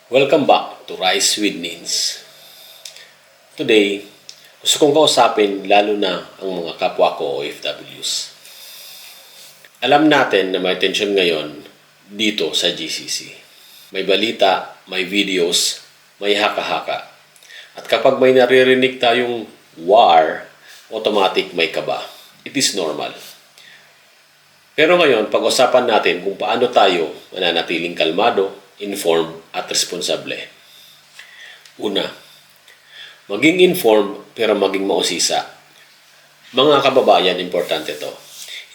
Welcome back to Rise with Nins. Today, gusto kong kausapin lalo na ang mga kapwa ko OFWs. Alam natin na may tension ngayon dito sa GCC. May balita, may videos, may haka-haka. At kapag may naririnig tayong war, automatic may kaba. It is normal. Pero ngayon, pag-usapan natin kung paano tayo mananatiling kalmado, informed, at responsable. Una, maging informed pero maging mausisa. Mga kababayan, importante to.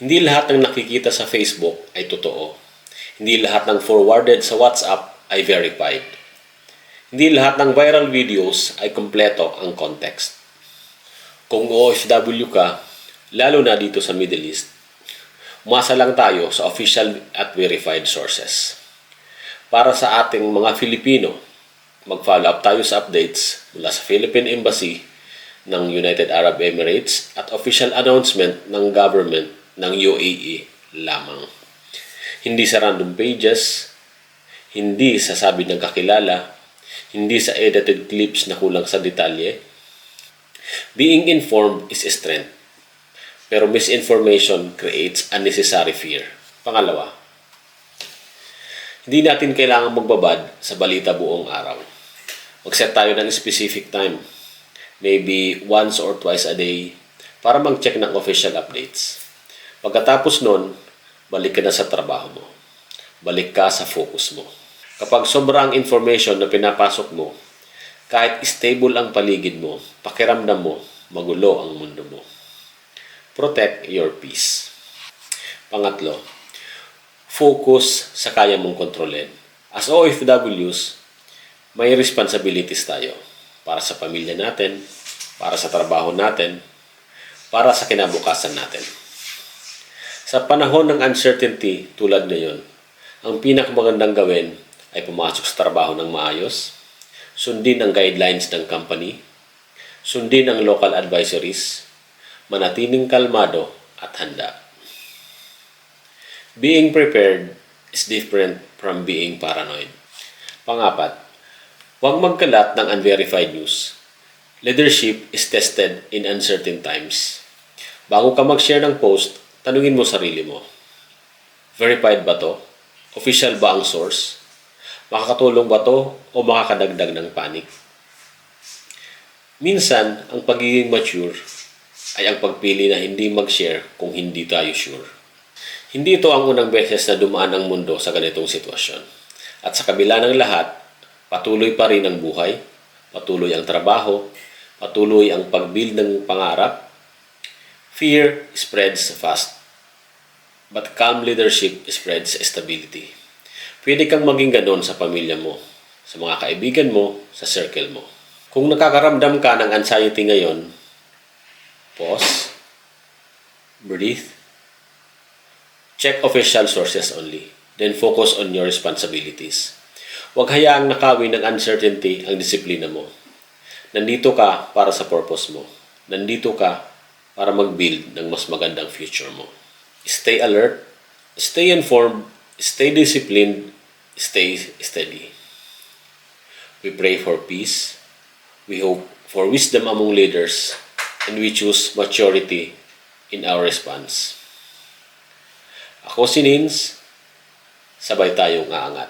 Hindi lahat ng nakikita sa Facebook ay totoo. Hindi lahat ng forwarded sa WhatsApp ay verified. Hindi lahat ng viral videos ay kompleto ang context. Kung OFW ka, lalo na dito sa Middle East, umasa lang tayo sa official at verified sources. Para sa ating mga Filipino, mag-follow up tayo sa updates mula sa Philippine Embassy ng United Arab Emirates at official announcement ng government ng UAE lamang. Hindi sa random pages, hindi sa sabi ng kakilala, hindi sa edited clips na kulang sa detalye. Being informed is a strength. Pero misinformation creates unnecessary fear. Pangalawa, hindi natin kailangan magbabad sa balita buong araw. Mag-set tayo ng specific time. Maybe once or twice a day para mag-check ng official updates. Pagkatapos nun, balik ka na sa trabaho mo. Balik ka sa focus mo. Kapag sobrang information na pinapasok mo, kahit stable ang paligid mo, pakiramdam mo, magulo ang mundo mo. Protect your peace. Pangatlo, focus sa kaya mong kontrolin. As OFWs, may responsibilities tayo para sa pamilya natin, para sa trabaho natin, para sa kinabukasan natin. Sa panahon ng uncertainty tulad ngayon, ang pinakamagandang gawin ay pumasok sa trabaho ng maayos, sundin ang guidelines ng company, sundin ang local advisories, manatiling kalmado at handa. Being prepared is different from being paranoid. Pangapat, huwag magkalat ng unverified news. Leadership is tested in uncertain times. Bago ka mag-share ng post, tanungin mo sarili mo. Verified ba to? Official ba ang source? Makakatulong ba to o makakadagdag ng panic? Minsan, ang pagiging mature ay ang pagpili na hindi mag-share kung hindi tayo sure. Hindi ito ang unang beses na dumaan ang mundo sa ganitong sitwasyon. At sa kabila ng lahat, patuloy pa rin ang buhay, patuloy ang trabaho, patuloy ang pag-build ng pangarap. Fear spreads fast, but calm leadership spreads stability. Pwede kang maging ganon sa pamilya mo, sa mga kaibigan mo, sa circle mo. Kung nakakaramdam ka ng anxiety ngayon, pause, breathe, check official sources only, then focus on your responsibilities. Huwag hayaang nakawin ng uncertainty ang disiplina mo. Nandito ka para sa purpose mo. Nandito ka para mag-build ng mas magandang future mo. Stay alert, stay informed, stay disciplined, stay steady. We pray for peace. We hope for wisdom among leaders, and we choose maturity in our response. Ako si Nins, sabay tayong aangat.